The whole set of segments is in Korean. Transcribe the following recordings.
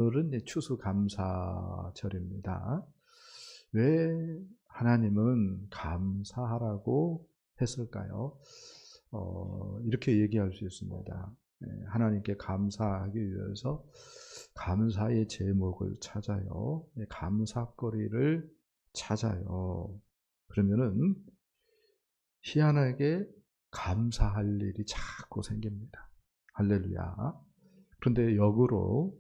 오늘은 추수감사절입니다. 왜 하나님은 감사하라고 했을까요? 이렇게 얘기할 수 있습니다. 하나님께 감사하기 위해서 감사의 제목을 찾아요. 감사거리를 찾아요. 그러면은 희한하게 감사할 일이 자꾸 생깁니다. 할렐루야. 그런데 역으로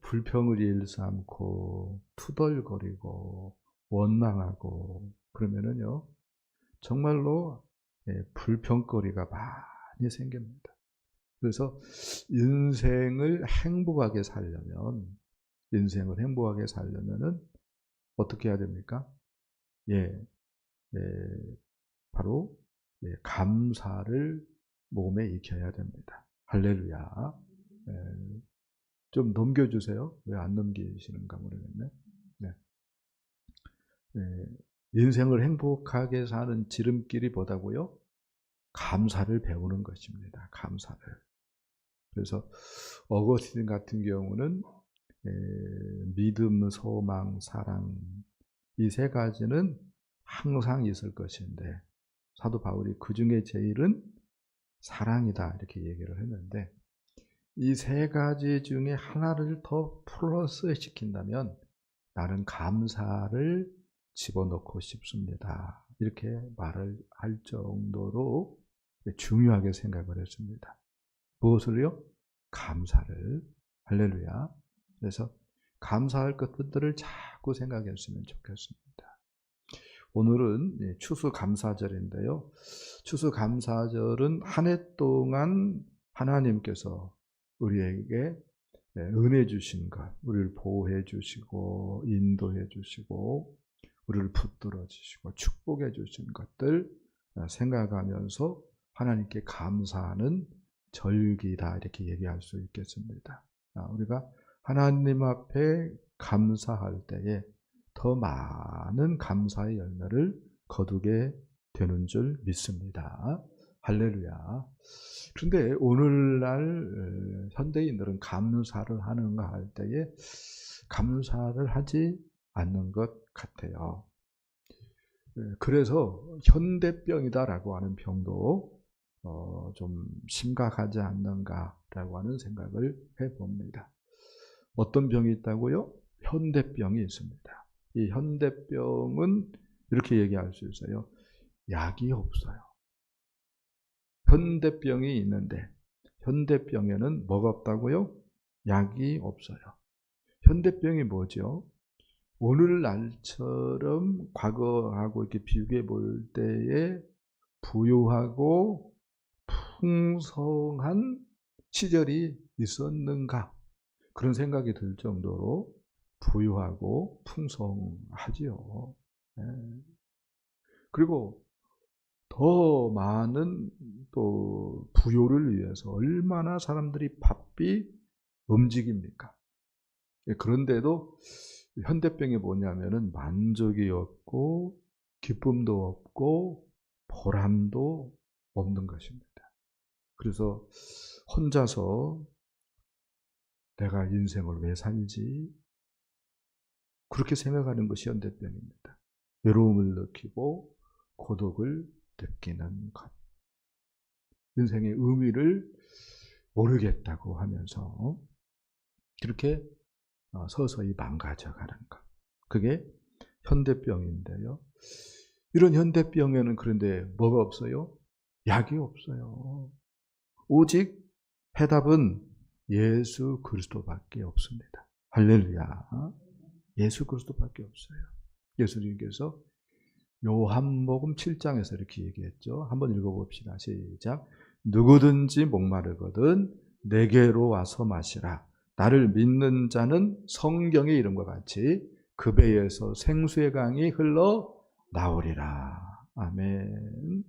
불평을 일삼고 투덜거리고 원망하고 그러면은요 정말로 불평거리가 많이 생깁니다. 그래서 인생을 행복하게 살려면은 어떻게 해야 됩니까? 바로 감사를 몸에 익혀야 됩니다. 할렐루야. 좀 넘겨주세요. 왜 안 넘기시는가 모르겠네. 네. 인생을 행복하게 사는 지름길이 뭐다고요? 감사를 배우는 것입니다. 감사를. 그래서 어거스틴 같은 경우는 믿음, 소망, 사랑 이 세 가지는 항상 있을 것인데 사도 바울이 그 중에 제일은 사랑이다 이렇게 얘기를 했는데 이 세 가지 중에 하나를 더 플러스 시킨다면 나는 감사를 집어넣고 싶습니다. 이렇게 말을 할 정도로 중요하게 생각을 했습니다. 무엇을요? 감사를. 할렐루야. 그래서 감사할 것들을 자꾸 생각했으면 좋겠습니다. 오늘은 추수감사절인데요. 추수감사절은 한 해 동안 하나님께서 우리에게 은혜 주신 것, 우리를 보호해 주시고 인도해 주시고 우리를 붙들어 주시고 축복해 주신 것들 생각하면서 하나님께 감사하는 절기다 이렇게 얘기할 수 있겠습니다. 우리가 하나님 앞에 감사할 때에 더 많은 감사의 열매를 거두게 되는 줄 믿습니다. 할렐루야. 그런데 오늘날 현대인들은 감사를 하는가 할 때에 감사를 하지 않는 것 같아요. 그래서 현대병이다라고 하는 병도 좀 심각하지 않는가라고 하는 생각을 해봅니다. 어떤 병이 있다고요? 현대병이 있습니다. 이 현대병은 이렇게 얘기할 수 있어요. 약이 없어요. 현대병이 있는데 현대병에는 뭐가 없다고요? 약이 없어요. 현대병이 뭐죠? 오늘날처럼 과거하고 이렇게 비교해 볼 때에 부유하고 풍성한 시절이 있었는가? 그런 생각이 들 정도로 부유하고 풍성하지요. 그리고 더 많은 또 부요를 위해서 얼마나 사람들이 바삐 움직입니까? 그런데도 현대병이 뭐냐면은 만족이 없고 기쁨도 없고 보람도 없는 것입니다. 그래서 혼자서 내가 인생을 왜 살지? 그렇게 생각하는 것이 현대병입니다. 외로움을 느끼고 고독을 느끼는 것. 인생의 의미를 모르겠다고 하면서 그렇게 서서히 망가져가는 것. 그게 현대병인데요. 이런 현대병에는 그런데 뭐가 없어요? 약이 없어요. 오직 해답은 예수 그리스도밖에 없습니다. 할렐루야. 예수 그리스도밖에 없어요. 예수님께서 요한복음 7장에서 이렇게 얘기했죠. 한번 읽어봅시다. 시작. 누구든지 목마르거든 내게로 와서 마시라. 나를 믿는 자는 성경의 이름과 같이 그 배에서 생수의 강이 흘러 나오리라. 아멘.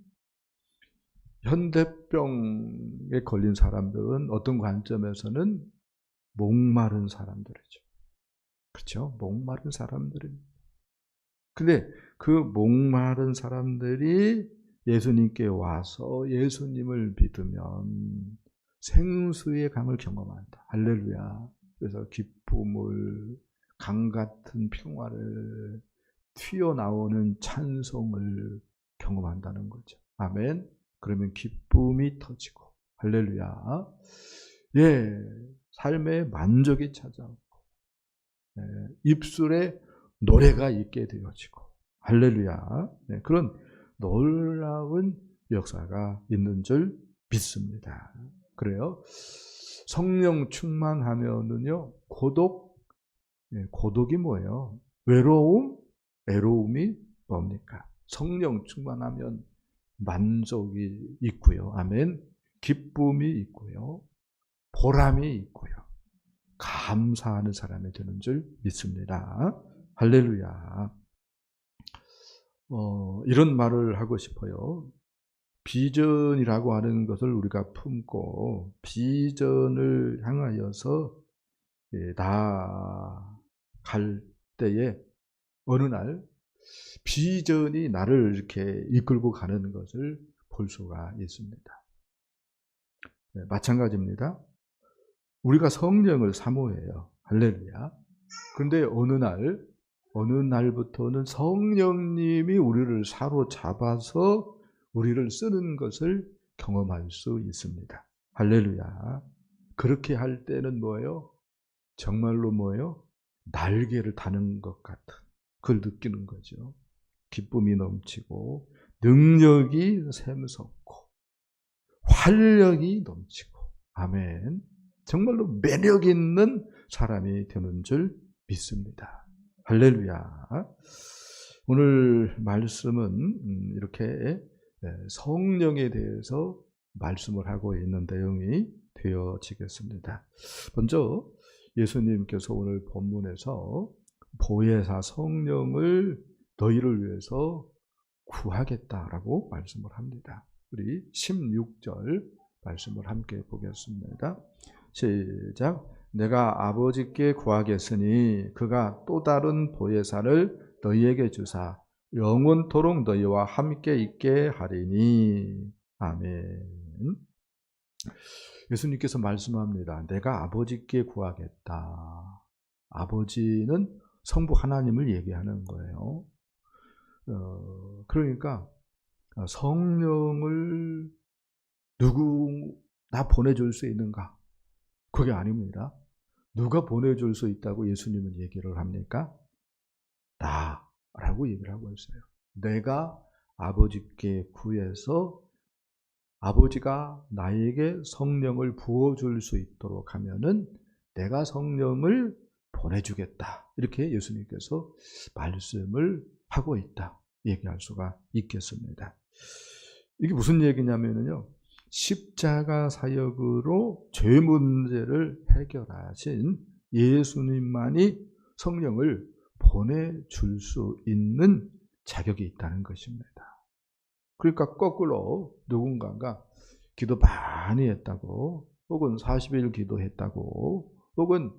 현대병에 걸린 사람들은 어떤 관점에서는 목마른 사람들이죠. 그렇죠? 목마른 사람들입니다. 근데 그 목마른 사람들이 예수님께 와서 예수님을 믿으면 생수의 강을 경험한다. 할렐루야. 그래서 기쁨을, 강 같은 평화를, 튀어나오는 찬송을 경험한다는 거죠. 아멘. 그러면 기쁨이 터지고, 할렐루야. 예, 삶의 만족이 찾아오고, 예, 입술에 노래가 있게 되어지고, 할렐루야. 네, 그런 놀라운 역사가 있는 줄 믿습니다. 그래요. 성령 충만하면은요, 고독이 뭐예요? 외로움이 뭡니까? 성령 충만하면 만족이 있고요. 아멘. 기쁨이 있고요. 보람이 있고요. 감사하는 사람이 되는 줄 믿습니다. 할렐루야. 이런 말을 하고 싶어요. 비전이라고 하는 것을 우리가 품고 비전을 향하여서 나아갈 때에 어느 날 비전이 나를 이렇게 이끌고 가는 것을 볼 수가 있습니다. 네, 마찬가지입니다. 우리가 성령을 사모해요. 할렐루야. 그런데 어느 날부터는 성령님이 우리를 사로잡아서 우리를 쓰는 것을 경험할 수 있습니다. 할렐루야. 그렇게 할 때는 뭐예요? 정말로 뭐예요? 날개를 다는 것 같은 그걸 느끼는 거죠. 기쁨이 넘치고 능력이 샘솟고 활력이 넘치고 아멘. 정말로 매력 있는 사람이 되는 줄 믿습니다. 할렐루야. 오늘 말씀은 이렇게 성령에 대해서 말씀을 하고 있는 내용이 되어지겠습니다. 먼저 예수님께서 오늘 본문에서 보혜사 성령을 너희를 위해서 구하겠다라고 말씀을 합니다. 우리 16절 말씀을 함께 보겠습니다. 시작. 내가 아버지께 구하겠으니 그가 또 다른 보혜사를 너희에게 주사 영원토록 너희와 함께 있게 하리니. 아멘. 예수님께서 말씀합니다. 내가 아버지께 구하겠다. 아버지는 성부 하나님을 얘기하는 거예요. 그러니까 성령을 나 보내줄 수 있는가? 그게 아닙니다. 누가 보내줄 수 있다고 예수님은 얘기를 합니까? 나라고 얘기를 하고 있어요. 내가 아버지께 구해서 아버지가 나에게 성령을 부어줄 수 있도록 하면은 내가 성령을 보내주겠다. 이렇게 예수님께서 말씀을 하고 있다. 얘기할 수가 있겠습니다. 이게 무슨 얘기냐면요. 십자가 사역으로 죄 문제를 해결하신 예수님만이 성령을 보내줄 수 있는 자격이 있다는 것입니다. 그러니까 거꾸로 누군가가 기도 많이 했다고 혹은 40일 기도했다고 혹은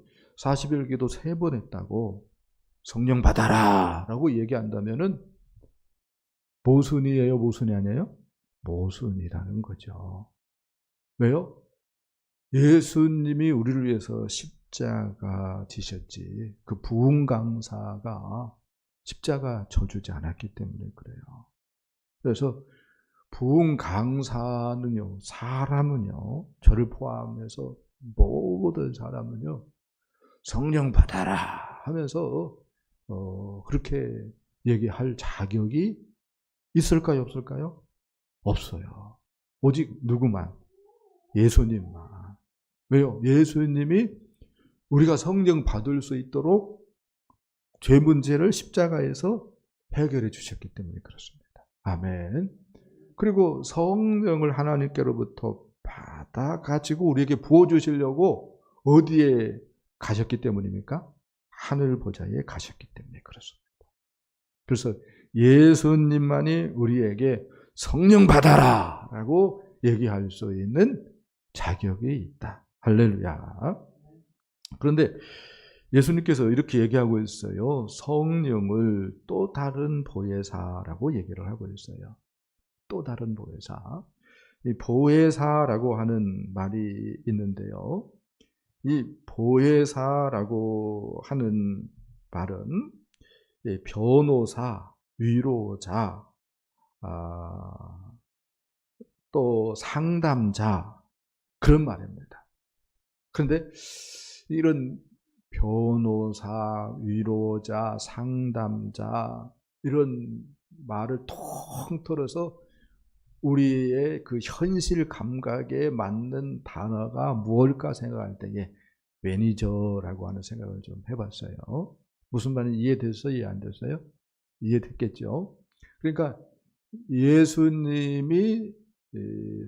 40일 기도 3번 했다고 성령 받아라 라고 얘기한다면은 모순이에요? 모순이 아니에요? 모순이라는 거죠. 왜요? 예수님이 우리를 위해서 십자가 지셨지 그 부흥 강사가 십자가 져주지 않았기 때문에 그래요. 그래서 부흥 강사는요, 사람은요, 저를 포함해서 모든 사람은요, 성령 받아라 하면서 그렇게 얘기할 자격이 있을까요, 없을까요? 없어요. 오직 누구만? 예수님만. 왜요? 예수님이 우리가 성령 받을 수 있도록 죄 문제를 십자가에서 해결해 주셨기 때문에 그렇습니다. 아멘. 그리고 성령을 하나님께로부터 받아가지고 우리에게 부어주시려고 어디에 가셨기 때문입니까? 하늘 보좌에 가셨기 때문에 그렇습니다. 그래서 예수님만이 우리에게 성령 받아라 라고 얘기할 수 있는 자격이 있다. 할렐루야. 그런데 예수님께서 이렇게 얘기하고 있어요. 성령을 또 다른 보혜사라고 얘기를 하고 있어요. 또 다른 보혜사. 이 보혜사라고 하는 말이 있는데요. 이 보혜사라고 하는 말은 변호사, 위로자, 또 상담자, 그런 말입니다. 그런데 이런 변호사, 위로자, 상담자, 이런 말을 통틀어서 우리의 그 현실 감각에 맞는 단어가 무엇일까 생각할 때에 매니저라고 하는 생각을 좀 해봤어요. 무슨 말인지 이해됐어요? 이해 안 됐어요? 이해됐겠죠? 그러니까 예수님이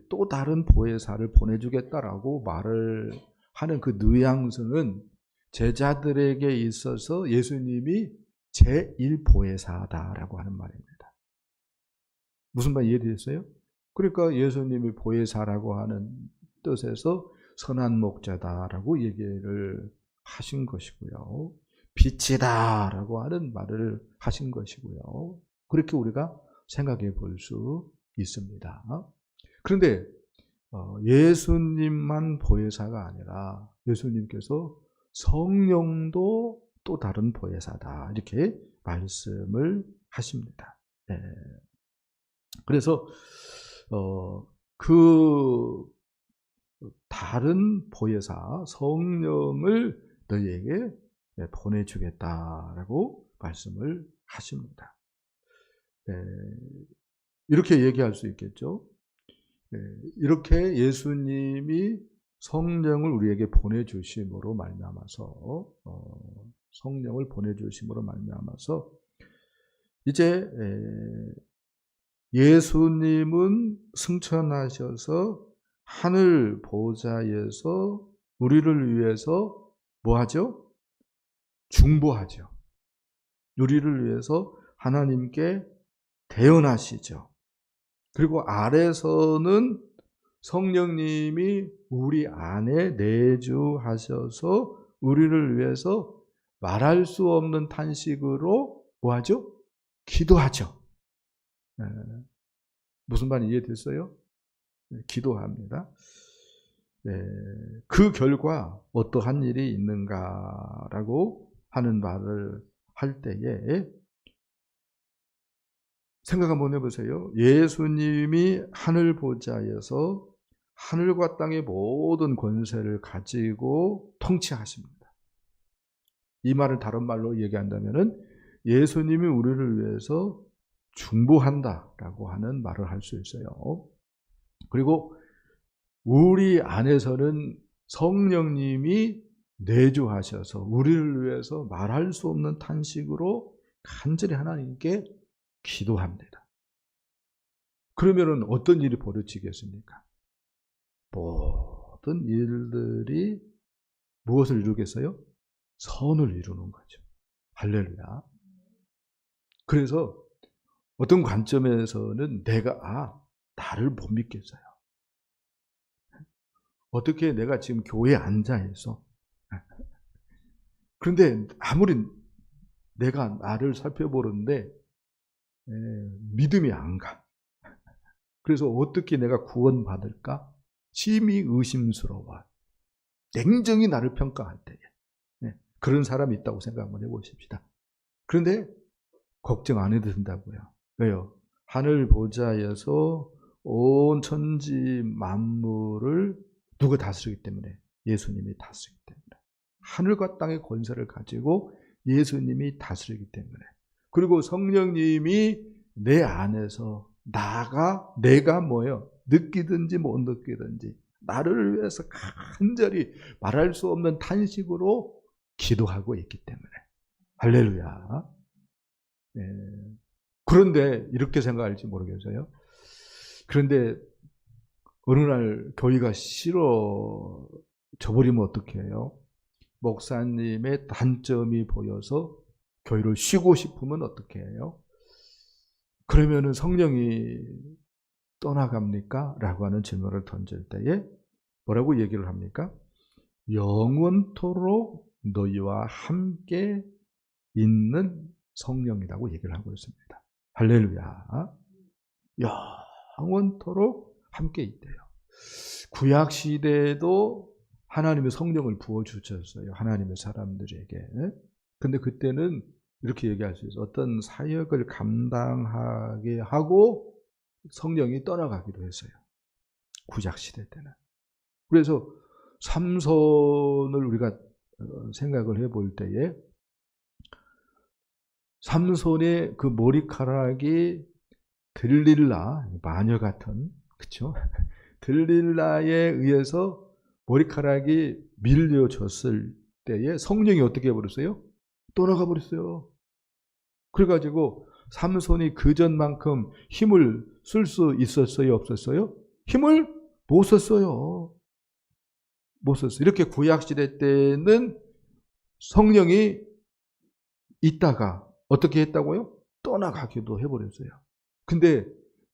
또 다른 보혜사를 보내주겠다라고 말을 하는 그 뉘앙스는 제자들에게 있어서 예수님이 제1보혜사다라고 하는 말입니다. 무슨 말 이해되셨어요? 그러니까 예수님이 보혜사라고 하는 뜻에서 선한 목자다라고 얘기를 하신 것이고요. 빛이다라고 하는 말을 하신 것이고요. 그렇게 우리가 생각해 볼 수 있습니다. 그런데 예수님만 보혜사가 아니라 예수님께서 성령도 또 다른 보혜사다 이렇게 말씀을 하십니다. 네. 그래서 그 다른 보혜사 성령을 너희에게 보내주겠다라고 말씀을 하십니다. 이렇게 얘기할 수 있겠죠. 이렇게 예수님이 성령을 우리에게 보내주심으로 말미암아서 성령을 보내주심으로 말미암아서 이제 예수님은 승천하셔서 하늘 보좌에서 우리를 위해서 뭐하죠? 중보하죠. 우리를 위해서 하나님께 대언하시죠. 그리고 아래서는 성령님이 우리 안에 내주하셔서 우리를 위해서 말할 수 없는 탄식으로 뭐하죠? 기도하죠. 무슨 말인지 이해됐어요? 기도합니다. 그 결과 어떠한 일이 있는가라고 하는 말을 할 때에 생각 한번 해보세요. 예수님이 하늘 보좌에서 하늘과 땅의 모든 권세를 가지고 통치하십니다. 이 말을 다른 말로 얘기한다면 예수님이 우리를 위해서 중보한다라고 하는 말을 할 수 있어요. 그리고 우리 안에서는 성령님이 내주하셔서 우리를 위해서 말할 수 없는 탄식으로 간절히 하나님께 기도합니다. 그러면은 어떤 일이 벌어지겠습니까? 모든 일들이 무엇을 이루겠어요? 선을 이루는 거죠. 할렐루야. 그래서 어떤 관점에서는 내가 나를 못 믿겠어요. 어떻게 내가 지금 교회에 앉아 있어? 그런데 아무리 내가 나를 살펴보는데 믿음이 안 가. 그래서 어떻게 내가 구원받을까? 심히 의심스러워. 냉정히 나를 평가할 때에 그런 사람이 있다고 생각 한번 해보십시다. 그런데 걱정 안 해도 된다고요. 왜요? 하늘 보좌에서 온 천지 만물을 누가 다스리기 때문에? 예수님이 다스리기 때문에. 하늘과 땅의 권세를 가지고 예수님이 다스리기 때문에. 그리고 성령님이 내 안에서 내가 뭐예요? 느끼든지 못 느끼든지 나를 위해서 간절히 말할 수 없는 탄식으로 기도하고 있기 때문에. 할렐루야. 그런데 이렇게 생각할지 모르겠어요. 그런데 어느 날 교회가 싫어져 버리면 어떻게 해요? 목사님의 단점이 보여서 교회를 쉬고 싶으면 어떻게 해요? 그러면은 성령이 떠나갑니까? 라고 하는 질문을 던질 때에 뭐라고 얘기를 합니까? 영원토록 너희와 함께 있는 성령이라고 얘기를 하고 있습니다. 할렐루야. 영원토록 함께 있대요. 구약 시대에도 하나님의 성령을 부어주셨어요. 하나님의 사람들에게. 근데 그때는 이렇게 얘기할 수 있어요. 어떤 사역을 감당하게 하고 성령이 떠나가기도 했어요. 구약시대 때는. 그래서 삼손을 우리가 생각을 해볼 때에 삼손의 그 머리카락이 들릴라, 마녀 같은, 그쵸? 들릴라에 의해서 머리카락이 밀려졌을 때에 성령이 어떻게 해버렸어요? 떠나가 버렸어요. 그래가지고 삼손이 그전만큼 힘을 쓸 수 있었어요? 없었어요? 힘을 못 썼어요. 못 썼어요. 이렇게 구약시대 때는 성령이 있다가 어떻게 했다고요? 떠나가기도 해버렸어요. 근데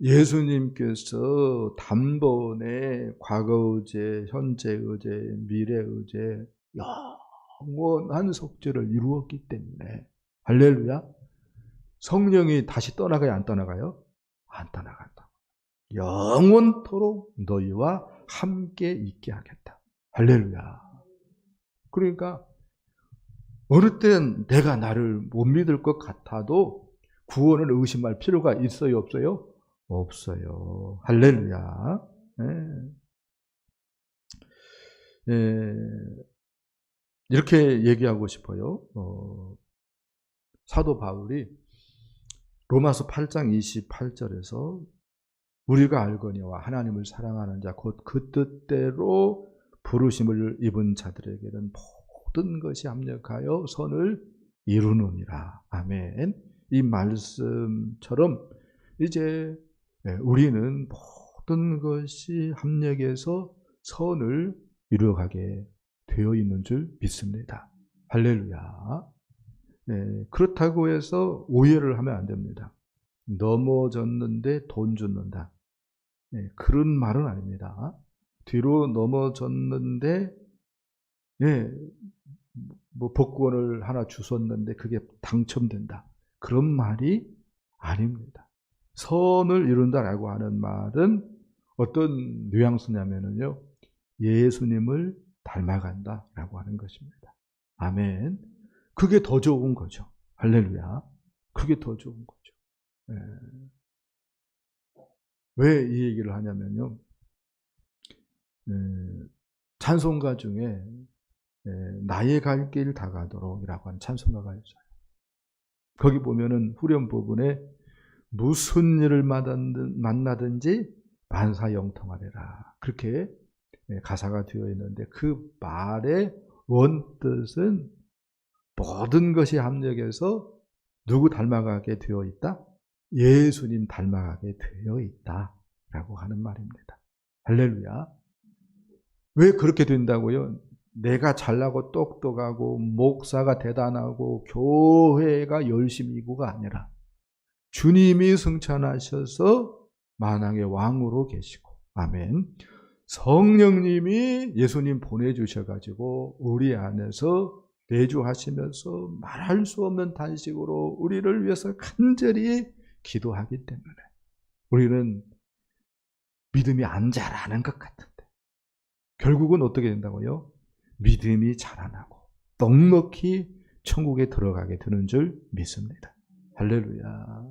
예수님께서 단번에 과거 의제, 현재 의제, 미래 의제, 영원한 속죄를 이루었기 때문에 할렐루야. 성령이 다시 떠나가요? 안 떠나가요? 안 떠나간다. 영원토록 너희와 함께 있게 하겠다. 할렐루야. 그러니까 어느 땐 내가 나를 못 믿을 것 같아도 구원을 의심할 필요가 있어요? 없어요? 없어요. 할렐루야. 이렇게 얘기하고 싶어요. 사도 바울이 로마서 8장 28절에서 우리가 알거니와 하나님을 사랑하는 자 곧 그 뜻대로 부르심을 입은 자들에게는 모든 것이 합력하여 선을 이루느니라. 아멘. 이 말씀처럼 이제 우리는 모든 것이 합력해서 선을 이루어가게 되어 있는 줄 믿습니다. 할렐루야. 그렇다고 해서 오해를 하면 안 됩니다. 넘어졌는데 돈 줬는다. 그런 말은 아닙니다. 뒤로 넘어졌는데 뭐 복권을 하나 주셨는데 그게 당첨된다. 그런 말이 아닙니다. 선을 이룬다라고 하는 말은 어떤 뉘앙스냐면요. 예수님을 닮아간다라고 하는 것입니다. 아멘. 그게 더 좋은 거죠. 할렐루야. 그게 더 좋은 거죠. 왜 이 얘기를 하냐면요. 찬송가 중에 나의 갈 길 다가도록이라고 하는 찬송가가 있어요. 거기 보면은 후렴 부분에 무슨 일을 만나든지 만사형통하리라. 그렇게 가사가 되어 있는데 그 말의 원뜻은 모든 것이 합력해서 누구 닮아가게 되어 있다? 예수님 닮아가게 되어 있다라고 하는 말입니다. 할렐루야. 왜 그렇게 된다고요? 내가 잘나고 똑똑하고 목사가 대단하고 교회가 열심이고가 아니라 주님이 승천하셔서 만왕의 왕으로 계시고 아멘. 성령님이 예수님 보내주셔가지고 우리 안에서 내주하시면서 말할 수 없는 단식으로 우리를 위해서 간절히 기도하기 때문에 우리는 믿음이 안 자라는 것 같은데 결국은 어떻게 된다고요? 믿음이 자라나고 넉넉히 천국에 들어가게 되는 줄 믿습니다. 할렐루야.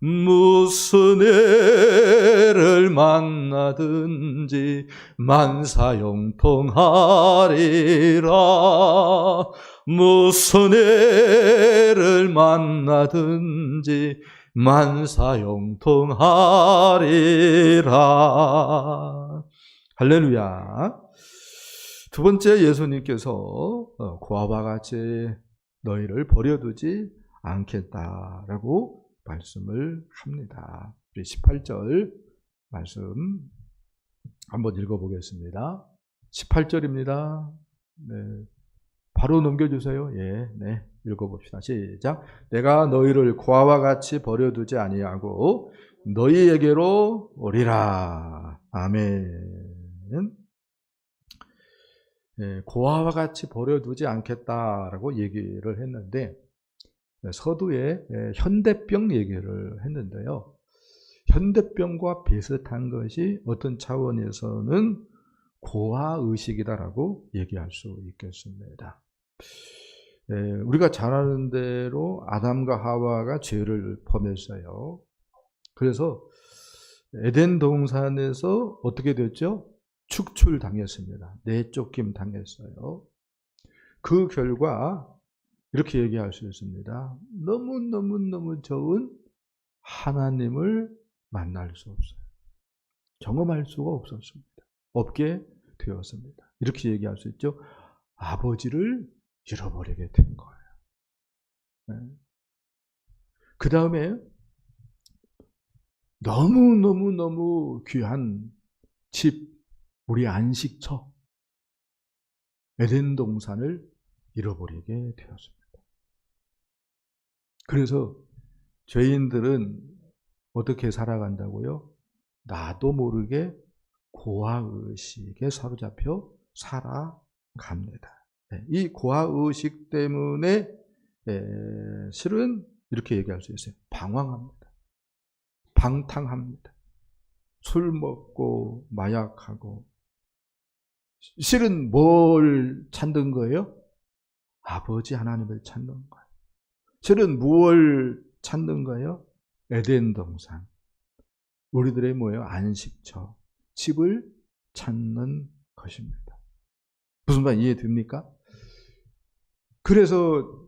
무슨 애를 만나든지 만사형통하리라. 무슨 애를 만나든지 만사형통하리라. 할렐루야. 두 번째, 예수님께서 그와 같이 너희를 버려두지 않겠다라고 말씀을 합니다. 18절 말씀 한번 읽어보겠습니다. 18절입니다. 네. 바로 넘겨주세요. 네. 읽어봅시다. 시작. 내가 너희를 고아와 같이 버려두지 아니하고 너희에게로 오리라. 아멘. 고아와 같이 버려두지 않겠다라고 얘기를 했는데 서두에 현대병 얘기를 했는데요. 현대병과 비슷한 것이 어떤 차원에서는 고아의식이다라고 얘기할 수 있겠습니다. 우리가 잘 아는 대로 아담과 하와가 죄를 범했어요. 그래서 에덴 동산에서 어떻게 됐죠? 축출당했습니다. 내쫓김 당했어요. 그 결과 이렇게 얘기할 수 있습니다. 너무너무 좋은 하나님을 만날 수 없어요. 경험할 수가 없었습니다. 없게 되었습니다. 이렇게 얘기할 수 있죠. 아버지를 잃어버리게 된 거예요. 네. 그 다음에 너무 귀한 집, 우리 안식처, 에덴 동산을 잃어버리게 되었습니다. 그래서 죄인들은 어떻게 살아간다고요? 나도 모르게 고아의식에 사로잡혀 살아갑니다. 이 고아의식 때문에 실은 이렇게 얘기할 수 있어요. 방황합니다. 방탕합니다. 술 먹고 마약하고. 실은 뭘 찾는 거예요? 아버지 하나님을 찾는 거예요. 실은 무엇을 찾는 거예요? 에덴 동산. 우리들의 뭐예요? 안식처. 집을 찾는 것입니다. 무슨 말 이해됩니까? 그래서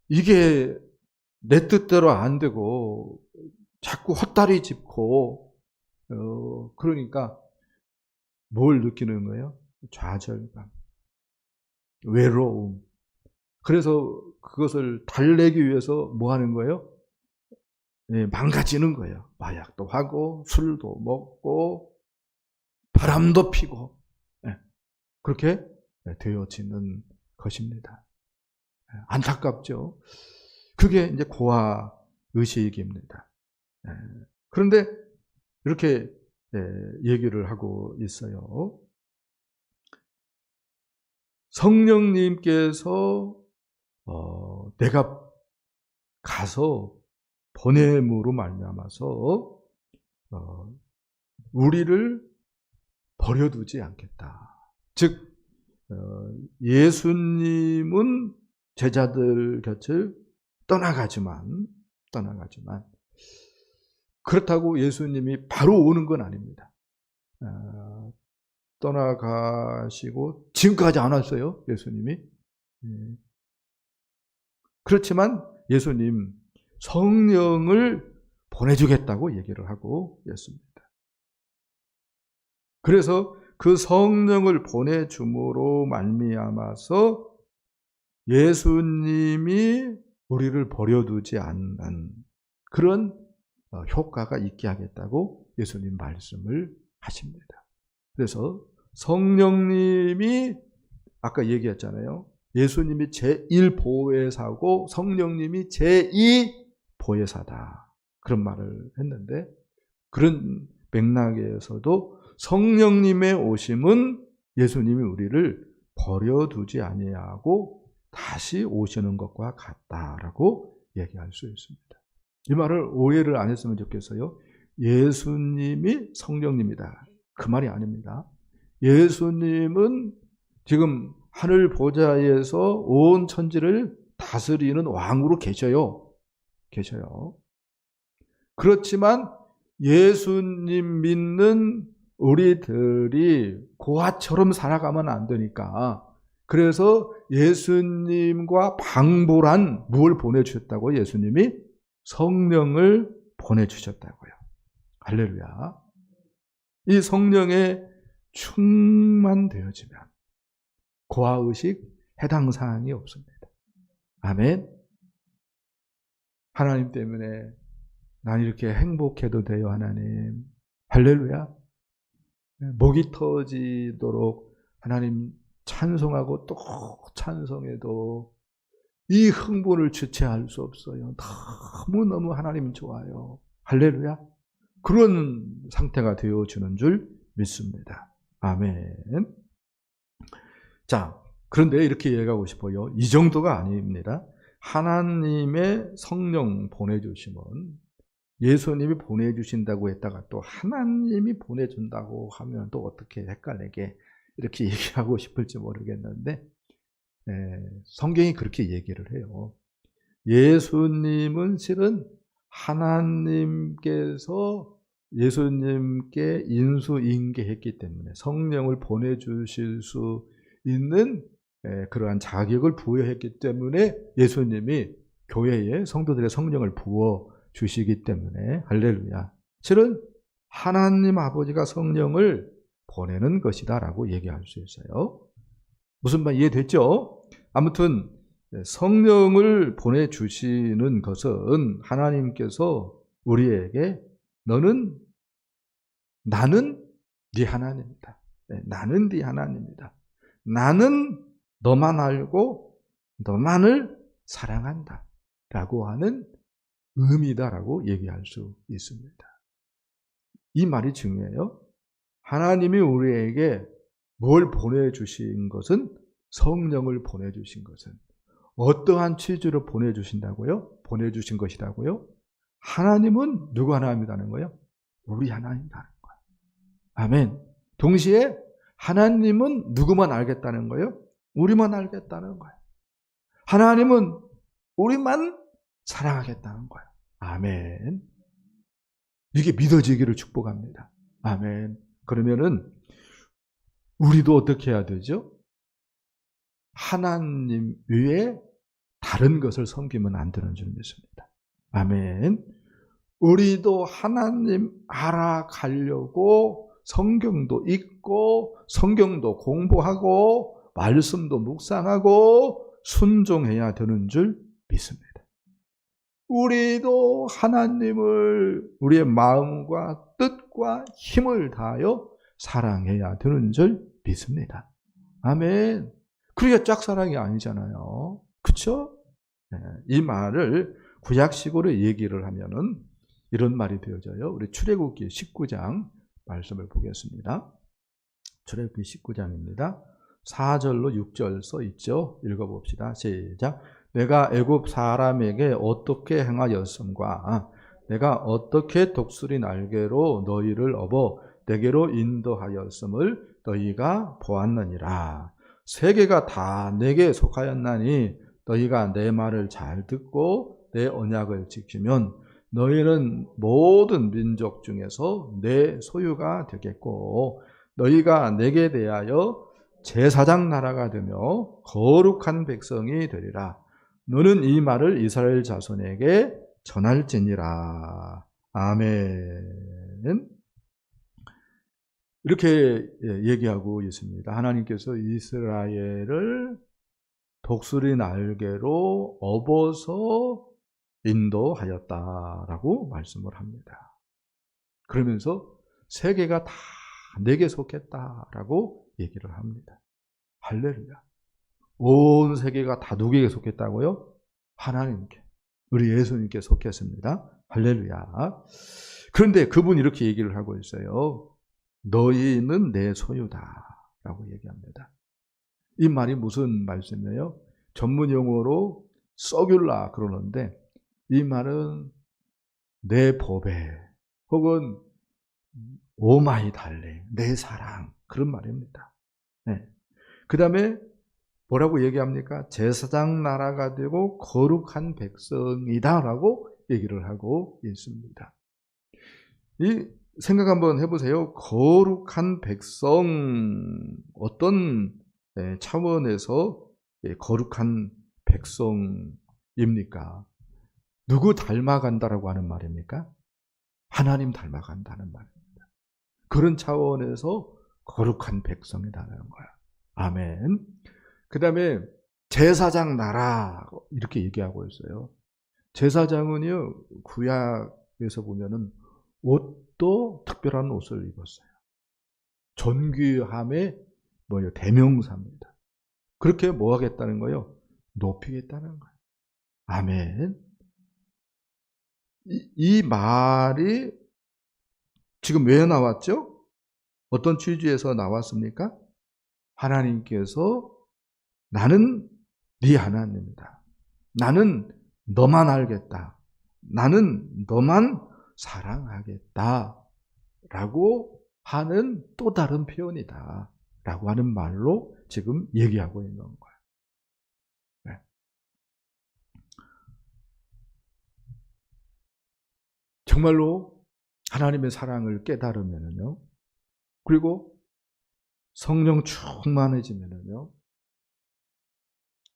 이게 내 뜻대로 안 되고 자꾸 헛다리 짚고 그러니까 뭘 느끼는 거예요? 좌절감, 외로움. 그래서 그것을 달래기 위해서 뭐 하는 거예요? 망가지는 거예요. 마약도 하고 술도 먹고 바람도 피고 그렇게 되어지는 것입니다. 안타깝죠. 그게 이제 고아 의식입니다. 그런데 이렇게 얘기를 하고 있어요. 성령님께서 내가 가서 보냄으로 말미암아서 우리를 버려두지 않겠다. 즉 예수님은 제자들 곁을 떠나가지만 그렇다고 예수님이 바로 오는 건 아닙니다. 떠나가시고 지금까지 안 왔어요. 예수님이. 그렇지만 예수님 성령을 보내주겠다고 얘기를 하고 있습니다. 그래서 그 성령을 보내줌으로 말미암아서 예수님이 우리를 버려두지 않는 그런 효과가 있게 하겠다고 예수님 말씀을 하십니다. 그래서 성령님이 아까 얘기했잖아요. 예수님이 제1보혜사고 성령님이 제2보혜사다. 그런 말을 했는데 그런 맥락에서도 성령님의 오심은 예수님이 우리를 버려두지 아니하고 다시 오시는 것과 같다라고 얘기할 수 있습니다. 이 말을 오해를 안 했으면 좋겠어요. 예수님이 성령님이다. 그 말이 아닙니다. 예수님은 지금 하늘 보좌에서 온 천지를 다스리는 왕으로 계셔요. 그렇지만 예수님 믿는 우리들이 고아처럼 살아가면 안 되니까 그래서 예수님과 방불한 무엇을 보내주셨다고? 예수님이 성령을 보내주셨다고요. 할렐루야. 이 성령에 충만되어지면 고아의식 해당 사항이 없습니다. 아멘. 하나님 때문에 난 이렇게 행복해도 돼요, 하나님. 할렐루야. 목이 터지도록 하나님 찬송하고 또 찬송해도 이 흥분을 주체할 수 없어요. 너무너무 하나님 좋아요. 할렐루야. 그런 상태가 되어주는 줄 믿습니다. 아멘. 자, 그런데 이렇게 얘기하고 싶어요. 이 정도가 아닙니다. 하나님의 성령 보내주심은 예수님이 보내주신다고 했다가 또 하나님이 보내준다고 하면 또 어떻게 헷갈리게 이렇게 얘기하고 싶을지 모르겠는데 성경이 그렇게 얘기를 해요. 예수님은 실은 하나님께서 예수님께 인수인계했기 때문에 성령을 보내주실 수 있는 그러한 자격을 부여했기 때문에 예수님이 교회에 성도들의 성령을 부어주시기 때문에 할렐루야. 실은 하나님 아버지가 성령을 보내는 것이다 라고 얘기할 수 있어요. 무슨 말 이해됐죠? 아무튼 성령을 보내주시는 것은 하나님께서 우리에게 나는 네 하나님이다. 나는 네 하나님이다. 나는 너만 알고 너만을 사랑한다 라고 하는 의미다라고 얘기할 수 있습니다. 이 말이 중요해요. 하나님이 우리에게 뭘 보내주신 것은 성령을 보내주신 것은 어떠한 취지로 보내주신다고요? 보내주신 것이라고요? 하나님은 누구 하나님이라는 거예요? 우리 하나님이라는 거예요. 아멘. 동시에 하나님은 누구만 알겠다는 거예요? 우리만 알겠다는 거예요. 하나님은 우리만 사랑하겠다는 거예요. 아멘. 이게 믿어지기를 축복합니다. 아멘. 그러면은 우리도 어떻게 해야 되죠? 하나님 외에 다른 것을 섬기면 안 되는 줄 믿습니다. 아멘. 우리도 하나님 알아가려고 성경도 읽고 성경도 공부하고 말씀도 묵상하고 순종해야 되는 줄 믿습니다. 우리도 하나님을 우리의 마음과 뜻과 힘을 다하여 사랑해야 되는 줄 믿습니다. 아멘. 그게 짝사랑이 아니잖아요. 그렇죠? 이 말을 구약식으로 얘기를 하면은 이런 말이 되어져요. 우리 출애굽기 19장 말씀을 보겠습니다. 출애굽기 19장입니다. 4절로 6절 써 있죠. 읽어봅시다. 시작. 내가 애굽 사람에게 어떻게 행하였음과 내가 어떻게 독수리 날개로 너희를 업어 내게로 인도하였음을 너희가 보았느니라. 세계가 다 내게 속하였나니 너희가 내 말을 잘 듣고 내 언약을 지키면 너희는 모든 민족 중에서 내 소유가 되겠고 너희가 내게 대하여 제사장 나라가 되며 거룩한 백성이 되리라. 너는 이 말을 이스라엘 자손에게 전할지니라. 아멘. 이렇게 얘기하고 있습니다. 하나님께서 이스라엘을 독수리 날개로 업어서 인도하였다라고 말씀을 합니다. 그러면서 세계가 다 내게 속했다라고 얘기를 합니다. 할렐루야. 온 세계가 다 누구에게 속했다고요? 하나님께, 우리 예수님께 속했습니다. 할렐루야. 그런데 그분이 이렇게 얘기를 하고 있어요. 너희는 내 소유다 라고 얘기합니다. 이 말이 무슨 말씀이에요? 전문 용어로 서귤라 그러는데 이 말은 내 보배 혹은 오마이 달링, 내 사랑 그런 말입니다. 네. 그 다음에 뭐라고 얘기합니까? 제사장 나라가 되고 거룩한 백성이다 라고 얘기를 하고 있습니다. 이 생각 한번 해보세요. 거룩한 백성, 어떤 차원에서 거룩한 백성입니까? 누구 닮아간다라고 하는 말입니까? 하나님 닮아간다는 말입니다. 그런 차원에서 거룩한 백성이라는 거야. 아멘. 그 다음에 제사장 나라 이렇게 얘기하고 있어요. 제사장은요 구약에서 보면은 옷도 특별한 옷을 입었어요. 존귀함의 대명사입니다. 그렇게 뭐 하겠다는 거예요? 높이겠다는 거예요. 아멘. 이 말이 지금 왜 나왔죠? 어떤 취지에서 나왔습니까? 하나님께서 나는 네 하나님이다. 나는 너만 알겠다. 나는 너만 사랑하겠다. 라고 하는 또 다른 표현이다. 라고 하는 말로 지금 얘기하고 있는 거예요. 네. 정말로 하나님의 사랑을 깨달으면요, 그리고 성령 충만해지면요,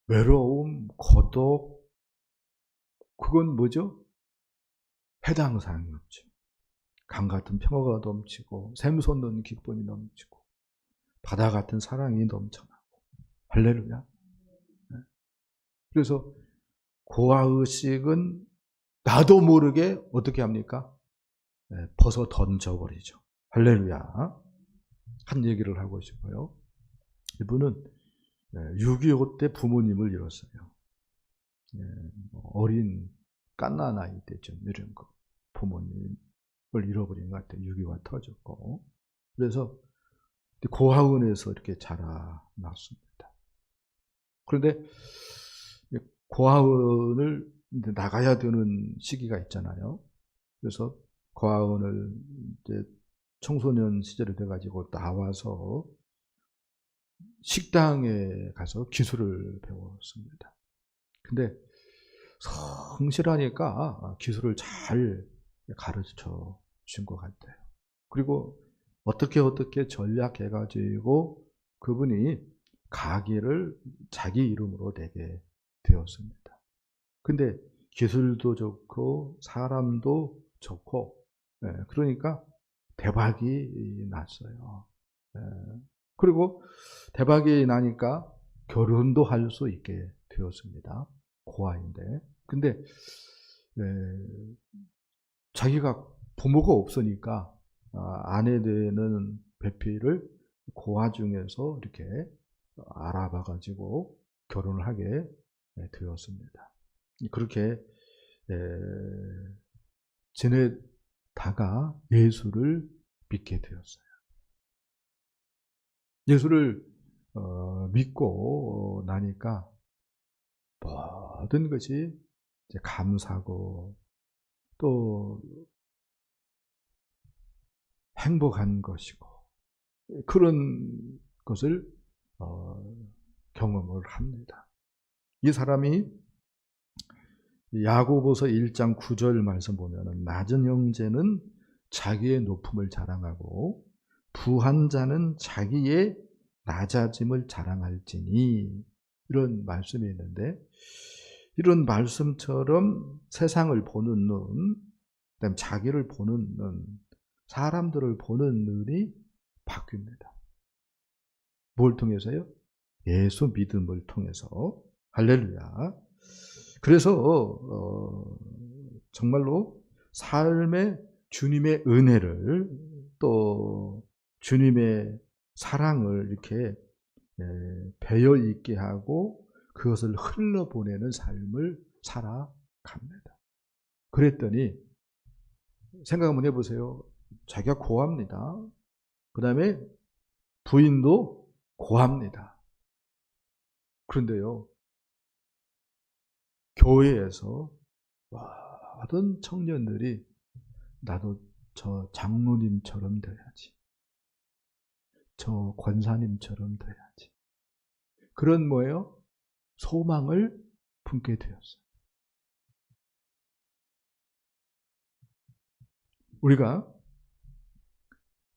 외로움, 고독, 그건 뭐죠? 해당 사항이 없죠. 강 같은 평화가 넘치고 샘솟는 기쁨이 넘치고 바다 같은 사랑이 넘쳐나고. 할렐루야. 그래서 고아의식은 나도 모르게 어떻게 합니까? 벗어 던져버리죠. 할렐루야. 한 얘기를 하고 싶어요. 이분은 6.25 때 부모님을 잃었어요. 어린 갓난 아이 때죠. 이런 거. 부모님을 잃어버린 것 같아요. 6.25가 터졌고. 그래서 고아원에서 이렇게 자라났습니다. 그런데 고아원을 나가야 되는 시기가 있잖아요. 그래서 고아원을 이제 청소년 시절이 돼가지고 나와서 식당에 가서 기술을 배웠습니다. 근데 성실하니까 기술을 잘 가르쳐 준 것 같아요. 그리고 어떻게 전략해가지고 그분이 가게를 자기 이름으로 내게 되었습니다. 근데 기술도 좋고 사람도 좋고, 그러니까 대박이 났어요. 그리고 대박이 나니까 결혼도 할 수 있게 되었습니다. 고아인데. 근데 자기가 부모가 없으니까 아내 되는 배필을 고아 중에서 이렇게 알아봐가지고 결혼을 하게 되었습니다. 그렇게 지내다가 예수를 믿게 되었어요. 예수를 믿고 나니까 모든 것이 이제 감사고 또 행복한 것이고 그런 것을 경험을 합니다. 이 사람이 야고보서 1장 9절 말씀 보면은 낮은 형제는 자기의 높음을 자랑하고 부한 자는 자기의 낮아짐을 자랑할지니, 이런 말씀이 있는데, 이런 말씀처럼 세상을 보는 눈, 그다음에 자기를 보는 눈, 사람들을 보는 눈이 바뀝니다. 뭘 통해서요? 예수 믿음을 통해서. 할렐루야. 그래서 정말로 삶의 주님의 은혜를 또 주님의 사랑을 이렇게 배어 있게 하고 그것을 흘러보내는 삶을 살아갑니다. 그랬더니 생각 한번 해보세요. 자기가 고합니다. 그 다음에 부인도 고합니다. 그런데요, 교회에서 모든 청년들이 나도 저 장로님처럼 돼야지, 저 권사님처럼 돼야지, 그런 뭐예요? 소망을 품게 되었어요. 우리가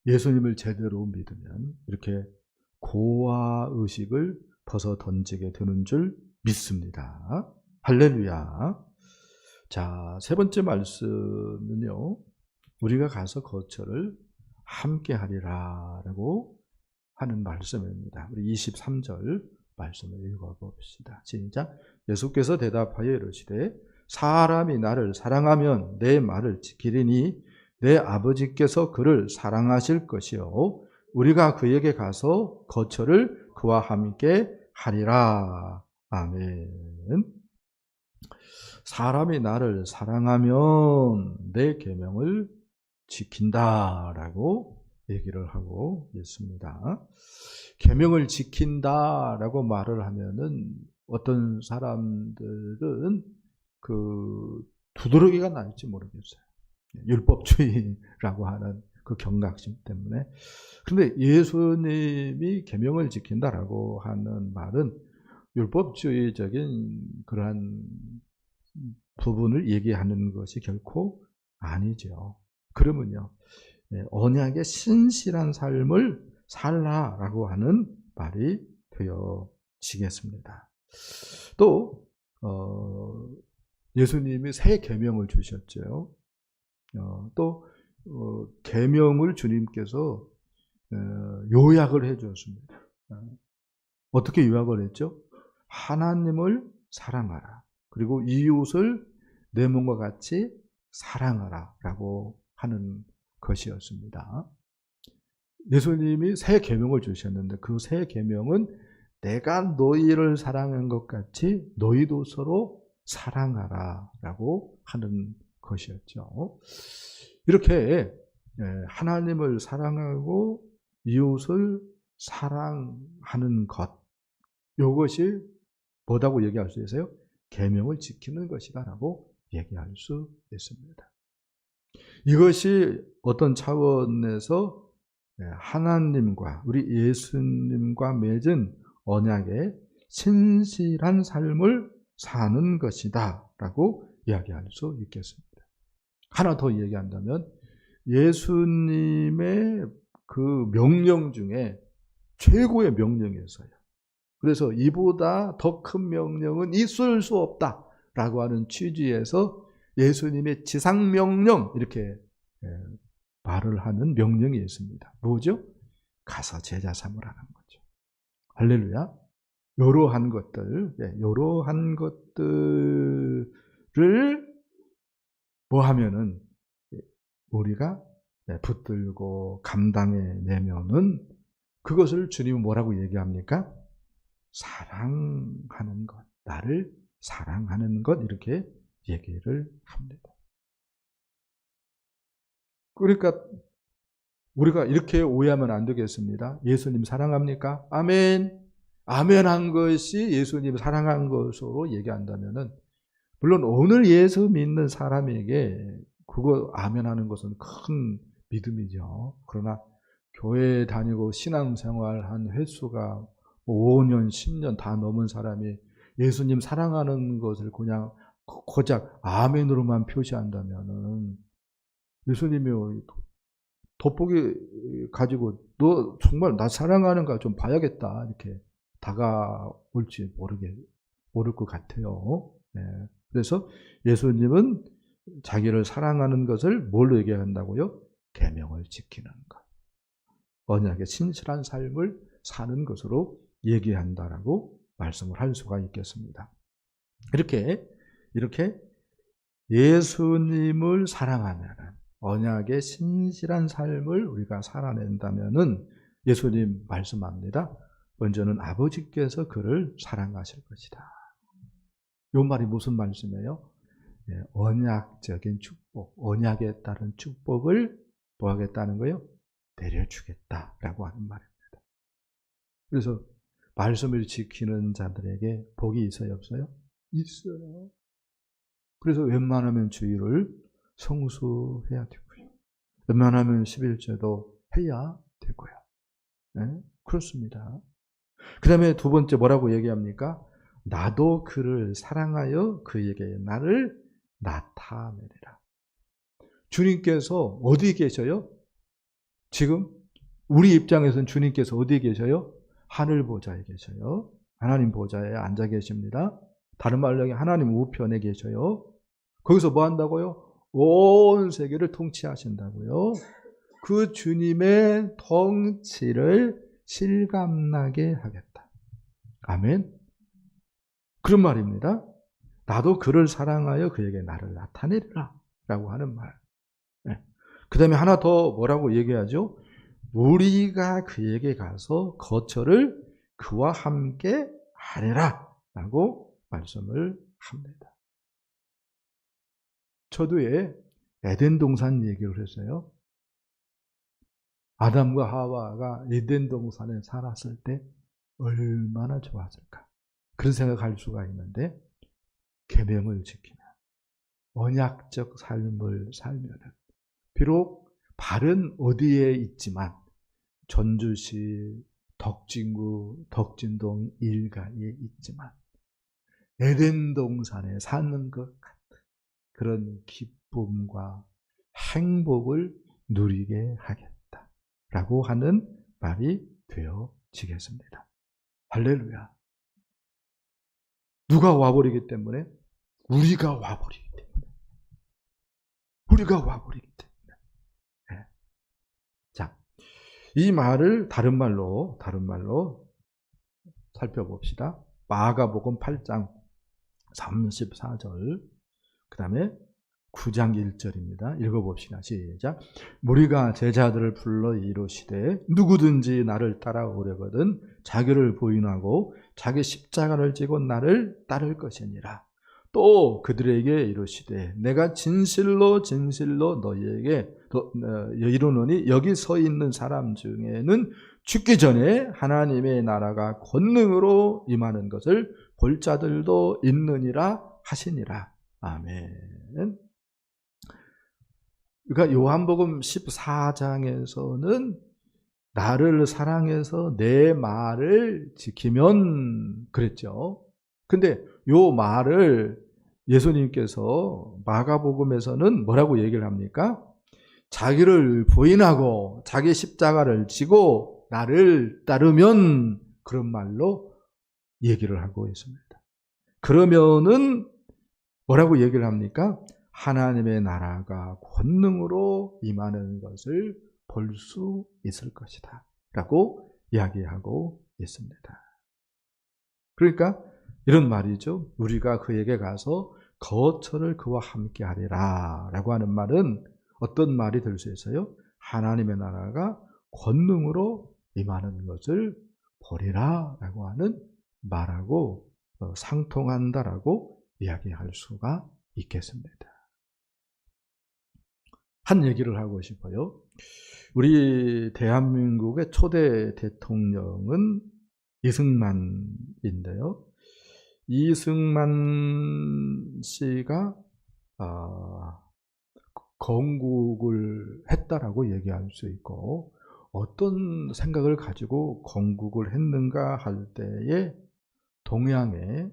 예수님을 제대로 믿으면 이렇게 고아의식을 벗어 던지게 되는 줄 믿습니다. 할렐루야. 자, 세 번째 말씀은요, 우리가 가서 거처를 함께 하리라 라고 하는 말씀입니다. 우리 23절 말씀을 읽어봅시다. 시작. 예수께서 대답하여 이르시되 사람이 나를 사랑하면 내 말을 지키리니 내 아버지께서 그를 사랑하실 것이요 우리가 그에게 가서 거처를 그와 함께 하리라. 아멘. 사람이 나를 사랑하면 내 계명을 지킨다라고 얘기를 하고 있습니다. 계명을 지킨다라고 말을 하면은 어떤 사람들은 그 두드러기가 날지 모르겠어요. 율법주의라고 하는 그 경각심 때문에. 그런데 예수님이 계명을 지킨다라고 하는 말은 율법주의적인 그러한 부분을 얘기하는 것이 결코 아니죠. 그러면요, 언약의 신실한 삶을 살라라고 하는 말이 되어지겠습니다. 또 예수님이 새 계명을 주셨죠. 또 계명을 주님께서 요약을 해주었습니다. 어떻게 요약을 했죠? 하나님을 사랑하라. 그리고 이웃을 내 몸과 같이 사랑하라 라고 하는 것이었습니다. 예수님이 새 계명을 주셨는데 그 새 계명은 내가 너희를 사랑한 것 같이 너희도 서로 사랑하라 라고 하는 것이었죠. 이렇게 하나님을 사랑하고 이웃을 사랑하는 것, 이것이 뭐라고 얘기할 수 있어요? 계명을 지키는 것이다라고 얘기할 수 있습니다. 이것이 어떤 차원에서 하나님과 우리 예수님과 맺은 언약의 신실한 삶을 사는 것이다 라고 이야기할 수 있겠습니다. 하나 더 얘기한다면 예수님의 그 명령 중에 최고의 명령이었어요. 그래서 이보다 더 큰 명령은 있을 수 없다라고 하는 취지에서 예수님의 지상명령 이렇게 말을 하는 명령이 있습니다. 뭐죠? 가서 제자 삼으라는 거죠. 할렐루야. 이러한 것들을 뭐 하면은 우리가 붙들고 감당해내면은 그것을 주님은 뭐라고 얘기합니까? 사랑하는 것, 나를 사랑하는 것 이렇게 얘기를 합니다. 그러니까 우리가 이렇게 오해하면 안 되겠습니다. 예수님 사랑합니까? 아멘. 아멘 한 것이 예수님 사랑한 것으로 얘기한다면은 물론 오늘 예수 믿는 사람에게 그거 아멘 하는 것은 큰 믿음이죠. 그러나 교회 다니고 신앙생활 한 횟수가 5년, 10년 다 넘은 사람이 예수님 사랑하는 것을 그냥 고작 아멘으로만 표시한다면은 예수님이 돋보기 가지고 너 정말 나 사랑하는가 좀 봐야겠다 이렇게 다가올지 모를 것 같아요. 네. 그래서 예수님은 자기를 사랑하는 것을 뭘로 얘기한다고요? 계명을 지키는 것. 언약의 신실한 삶을 사는 것으로 얘기한다라고 말씀을 할 수가 있겠습니다. 이렇게 예수님을 사랑하면 언약의 신실한 삶을 우리가 살아낸다면은 예수님 말씀합니다. 먼저는 아버지께서 그를 사랑하실 것이다. 이 말이 무슨 말씀이에요? 언약적인 축복, 언약에 따른 축복을 뭐 하겠다는 거예요? 내려주겠다라고 하는 말입니다. 그래서 말씀을 지키는 자들에게 복이 있어요, 없어요? 있어요. 그래서 웬만하면 주일을 성수해야 되고요. 웬만하면 11제도 해야 되고요. 네? 그렇습니다. 그 다음에 두 번째 뭐라고 얘기합니까? 나도 그를 사랑하여 그에게 나를 나타내리라. 주님께서 어디 계셔요? 지금 우리 입장에서는 주님께서 어디 계셔요? 하늘 보좌에 계셔요. 하나님 보좌에 앉아 계십니다. 다른 말로 하면 하나님 우편에 계셔요. 거기서 뭐 한다고요? 온 세계를 통치하신다고요. 그 주님의 통치를 실감나게 하겠다. 아멘. 그런 말입니다. 나도 그를 사랑하여 그에게 나를 나타내리라 라고 하는 말. 네. 그 다음에 하나 더 뭐라고 얘기하죠? 우리가 그에게 가서 거처를 그와 함께 하리라 라고 말씀을 합니다. 저도에 에덴 동산 얘기를 했어요. 아담과 하와가 에덴 동산에 살았을 때 얼마나 좋았을까. 그런 생각할 수가 있는데 계명을 지키면 언약적 삶을 살면 비록 발은 어디에 있지만 전주시 덕진구 덕진동 일가에 있지만 에덴 동산에 사는 것 같은 그런 기쁨과 행복을 누리게 하겠다라고 하는 말이 되어지겠습니다. 할렐루야. 누가 와버리기 때문에? 우리가 와버리기 때문에. 우리가 와버리기 때문에. 네. 자, 이 말을 다른 말로 살펴봅시다. 마가복음 8장 34절, 그 다음에 9장 1절입니다. 읽어봅시다. 시작. 무리가 제자들을 불러 이르시되 누구든지 나를 따라오려거든 자기를 부인하고 자기 십자가를 지고 나를 따를 것이니라. 또 그들에게 이르시되 내가 진실로 너희에게 이르노니 여기 서 있는 사람 중에는 죽기 전에 하나님의 나라가 권능으로 임하는 것을 볼 자들도 있느니라 하시니라. 아멘. 그러니까 요한복음 14장에서는 나를 사랑해서 내 말을 지키면 그랬죠. 근데 요 말을 예수님께서 마가복음에서는 뭐라고 얘기를 합니까? 자기를 부인하고 자기 십자가를 지고 나를 따르면, 그런 말로 얘기를 하고 있습니다. 그러면은 뭐라고 얘기를 합니까? 하나님의 나라가 권능으로 임하는 것을 볼 수 있을 것이다 라고 이야기하고 있습니다. 그러니까 이런 말이죠. 우리가 그에게 가서 거처를 그와 함께 하리라 라고 하는 말은 어떤 말이 될 수 있어요? 하나님의 나라가 권능으로 임하는 것을 보리라 라고 하는 말하고 상통한다라고 이야기할 수가 있겠습니다. 한 얘기를 하고 싶어요. 우리 대한민국의 초대 대통령은 이승만인데요. 이승만 씨가 건국을 했다라고 얘기할 수 있고, 어떤 생각을 가지고 건국을 했는가 할 때에 동양의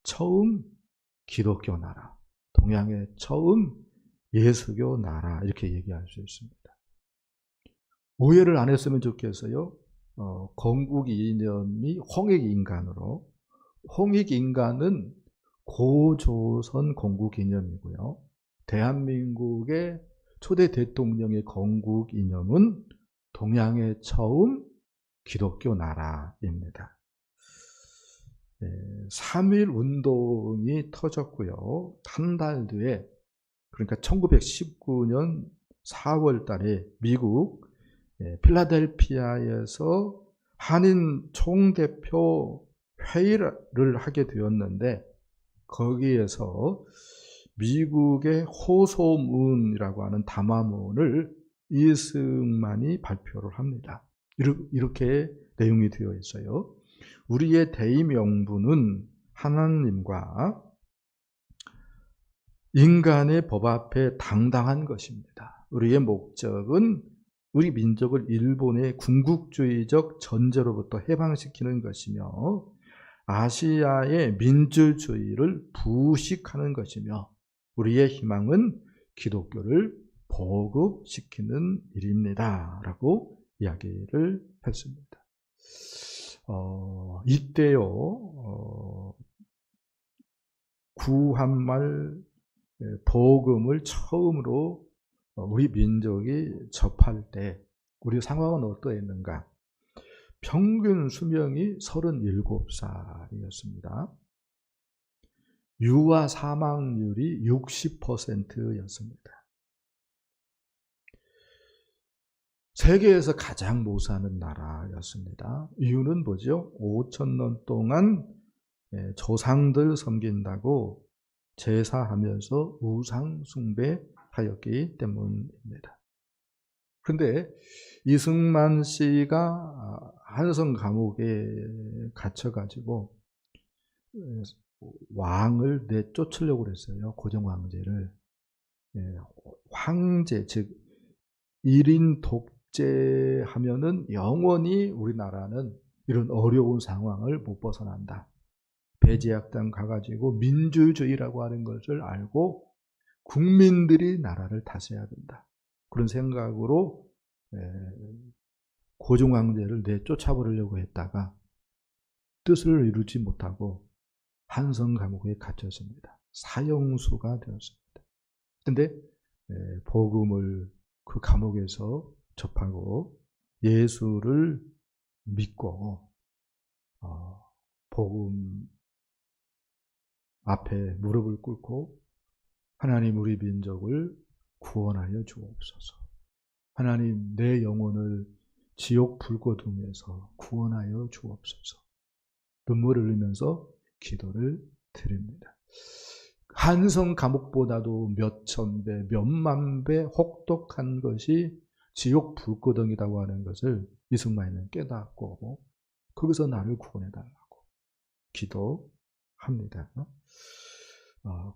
처음 기독교 나라, 동양의 처음 예수교 나라, 이렇게 얘기할 수 있습니다. 오해를 안 했으면 좋겠어요. 건국 이념이 홍익인간으로, 홍익인간은 고조선 건국 이념이고요. 대한민국의 초대 대통령의 건국 이념은 동양의 처음 기독교 나라입니다. 3.1 운동이 터졌고요. 한 달 뒤에, 그러니까 1919년 4월 달에 미국 필라델피아에서 한인 총대표 회의를 하게 되었는데, 거기에서 미국의 호소문이라고 하는 담화문을 이승만이 발표를 합니다. 이렇게 내용이 되어 있어요. 우리의 대의명분은 하나님과 인간의 법 앞에 당당한 것입니다. 우리의 목적은 우리 민족을 일본의 군국주의적 전제로부터 해방시키는 것이며, 아시아의 민주주의를 부식하는 것이며, 우리의 희망은 기독교를 보급시키는 일입니다 라고 이야기를 했습니다. 이때요, 구한말 복음을 처음으로 우리 민족이 접할 때 우리 상황은 어떠했는가? 평균 수명이 37살이었습니다. 유아 사망률이 60%였습니다. 세계에서 가장 못 사는 나라였습니다. 이유는 뭐죠? 5,000년 동안 조상들 섬긴다고 제사하면서 우상 숭배하였기 때문입니다. 그런데 이승만 씨가 한성 감옥에 갇혀가지고 왕을 내쫓으려고 그랬어요. 고종 황제를. 황제, 즉 1인 독재하면은 영원히 우리나라는 이런 어려운 상황을 못 벗어난다. 배제학당 가가지고 민주주의라고 하는 것을 알고 국민들이 나라를 다스려야 된다. 그런 생각으로 고종황제를 내쫓아버리려고 했다가 뜻을 이루지 못하고 한성 감옥에 갇혔습니다. 사형수가 되었습니다. 그런데 복음을 그 감옥에서 접하고 예수를 믿고 복음 앞에 무릎을 꿇고 하나님 우리 민족을 구원하여 주옵소서. 하나님 내 영혼을 지옥 불고등에서 구원하여 주옵소서. 눈물을 흘리면서 기도를 드립니다. 한성 감옥보다도 몇천 배, 몇만 배 혹독한 것이 지옥 불고등이라고 하는 것을 이승만이는 깨닫고 거기서 나를 구원해달라고 기도합니다.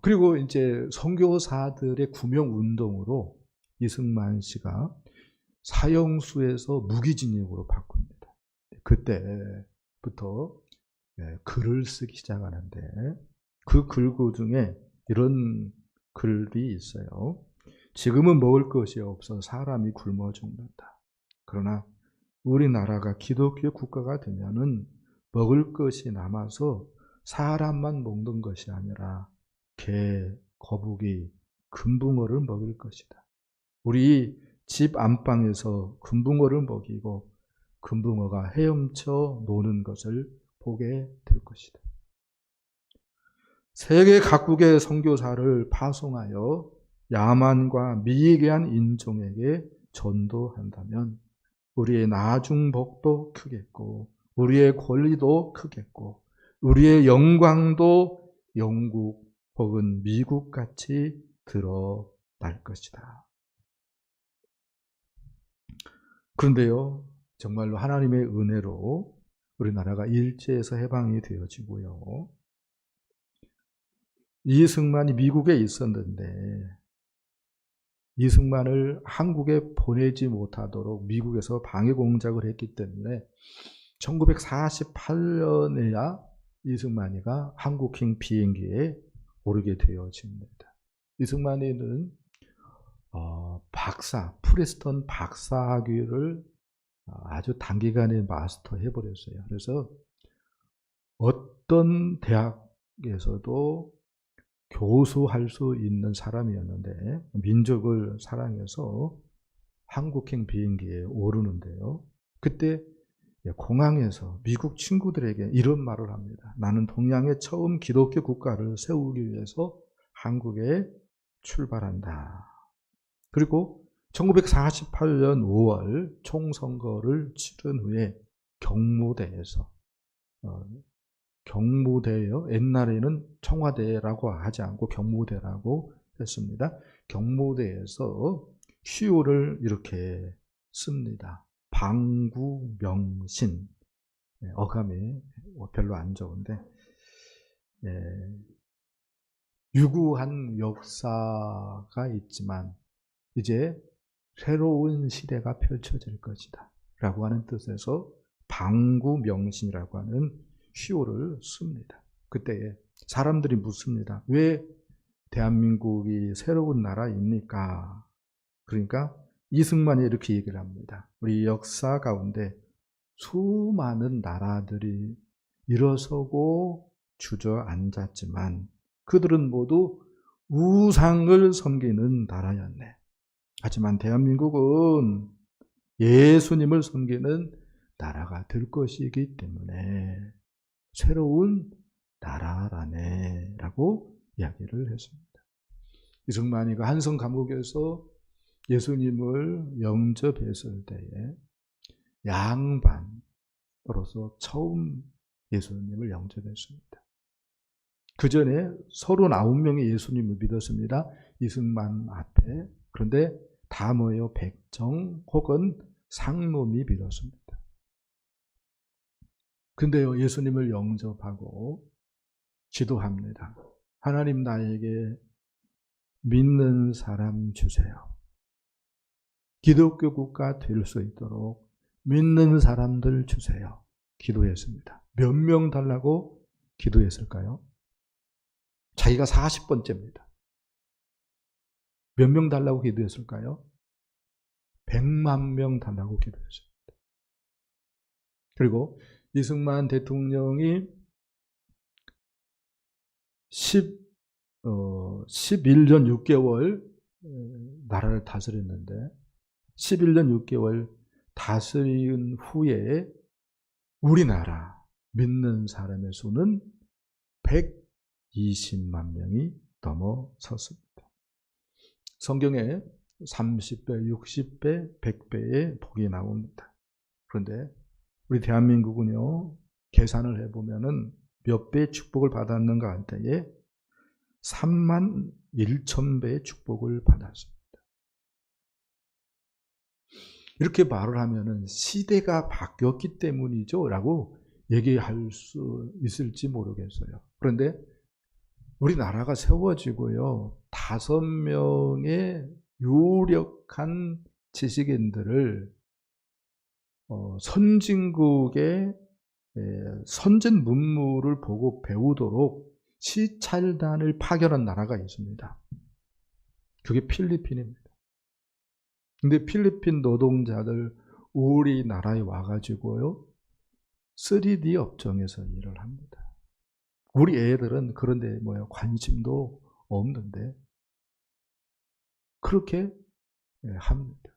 그리고 이제 선교사들의 구명운동으로 이승만 씨가 사형수에서 무기징역으로 바꿉니다. 그때부터 글을 쓰기 시작하는데 그 글구 중에 이런 글이 있어요. 지금은 먹을 것이 없어 사람이 굶어 죽는다. 그러나 우리나라가 기독교 국가가 되면은 먹을 것이 남아서 사람만 먹는 것이 아니라 개, 거북이, 금붕어를 먹일 것이다. 우리 집 안방에서 금붕어를 먹이고 금붕어가 헤엄쳐 노는 것을 보게 될 것이다. 세계 각국의 선교사를 파송하여 야만과 미개한 인종에게 전도한다면 우리의 나중복도 크겠고 우리의 권리도 크겠고 우리의 영광도 영국 혹은 미국같이 드러날 것이다. 그런데요, 정말로 하나님의 은혜로 우리나라가 일제에서 해방이 되어지고요. 이승만이 미국에 있었는데 이승만을 한국에 보내지 못하도록 미국에서 방해 공작을 했기 때문에 1948년에야 이승만이가 한국행 비행기에 오르게 되어집니다. 이승만이는 프레스턴 박사학위를 아주 단기간에 마스터해버렸어요. 그래서 어떤 대학에서도 교수할 수 있는 사람이었는데 민족을 사랑해서 한국행 비행기에 오르는데요. 그때 공항에서 미국 친구들에게 이런 말을 합니다. 나는 동양의 처음 기독교 국가를 세우기 위해서 한국에 출발한다. 그리고 1948년 5월 총선거를 치른 후에 경무대예요. 옛날에는 청와대라고 하지 않고 경무대라고 했습니다. 경무대에서 시호를 이렇게 씁니다. 방구명신. 어감이 별로 안 좋은데 유구한 역사가 있지만 이제 새로운 시대가 펼쳐질 것이다 라고 하는 뜻에서 방구명신이라고 하는 시호를 씁니다. 그때 사람들이 묻습니다. 왜 대한민국이 새로운 나라입니까? 그러니까 이승만이 이렇게 얘기를 합니다. 우리 역사 가운데 수많은 나라들이 일어서고 주저앉았지만 그들은 모두 우상을 섬기는 나라였네. 하지만 대한민국은 예수님을 섬기는 나라가 될 것이기 때문에 새로운 나라라네 라고 이야기를 했습니다. 이승만이가 한성 감옥에서 예수님을 영접했을 때에 양반으로서 처음 예수님을 영접했습니다. 그 전에 39명이 예수님을 믿었습니다. 이승만 앞에. 그런데 다 모여 백정 혹은 상놈이 믿었습니다. 근데요, 예수님을 영접하고 기도합니다. 하나님 나에게 믿는 사람 주세요. 기독교 국가 될 수 있도록 믿는 사람들 주세요. 기도했습니다. 몇 명 달라고 기도했을까요? 자기가 40번째입니다. 몇 명 달라고 기도했을까요? 100만 명 달라고 기도했습니다. 그리고 이승만 대통령이 11년 6개월 나라를 다스렸는데 11년 6개월 다스린 후에 우리나라 믿는 사람의 수는 120만 명이 넘어섰습니다. 성경에 30배, 60배, 100배의 복이 나옵니다. 그런데 우리 대한민국은요, 계산을 해보면은 몇 배의 축복을 받았는가 할 때에 3만 1천 배의 축복을 받았습니다. 이렇게 말을 하면은 시대가 바뀌었기 때문이죠 라고 얘기할 수 있을지 모르겠어요. 그런데 우리나라가 세워지고요, 5명의 유력한 지식인들을 선진국의 선진 문물을 보고 배우도록 시찰단을 파견한 나라가 있습니다. 그게 필리핀입니다. 근데 필리핀 노동자들 우리나라에 와가지고요, 3D 업종에서 일을 합니다. 우리 애들은 그런데 관심도 없는데 그렇게 합니다.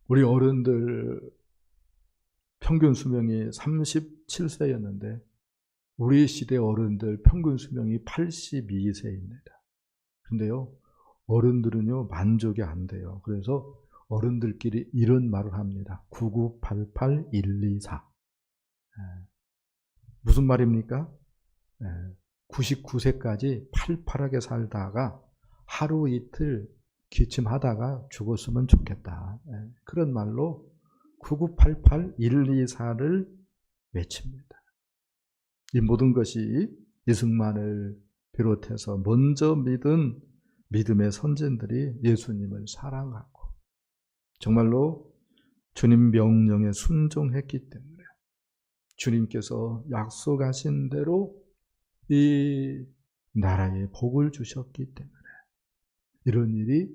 우리 어른들 평균 수명이 37세였는데 우리 시대 어른들 평균 수명이 82세입니다. 근데요, 어른들은요 만족이 안 돼요. 그래서 어른들끼리 이런 말을 합니다. 9988124. 무슨 말입니까? 99세까지 팔팔하게 살다가 하루 이틀 기침하다가 죽었으면 좋겠다. 그런 말로 9988124를 외칩니다. 이 모든 것이 이승만을 비롯해서 먼저 믿은 믿음의 선진들이 예수님을 사랑하고 정말로 주님 명령에 순종했기 때문에 주님께서 약속하신 대로 이 나라에 복을 주셨기 때문에 이런 일이